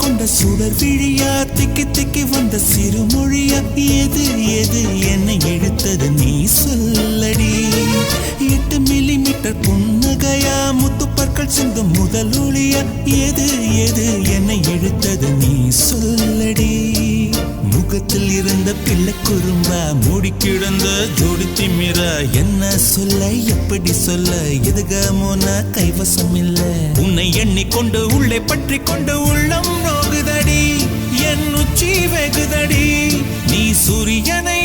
கொண்ட சுடர் விழியா திக்கி திக்கி வந்த சிறுமொழியா எது எது என்னை இழுத்தது நீ சொல்லடி 8 மில்லிமீட்டர் புன்னகையா முத்துப்பற்கள் சிந்தும் முதல் ஒளியா எது எது என்னை இழுத்தது நீ சொல்லடி முகத்தில் இருந்த பிள்ளை குறும்பா மூடி கிடந்த ஜோடி திமிரா என்ன சொல்ல எப்படி சொல்ல எதுகமோனா கைவசம் இல்ல உன்னை எண்ணிக்கொண்டு உள்ளே பற்றி கொண்டு உள்ளம் நோகுதடி என் உச்சி வெகுதடி நீ சூரியனை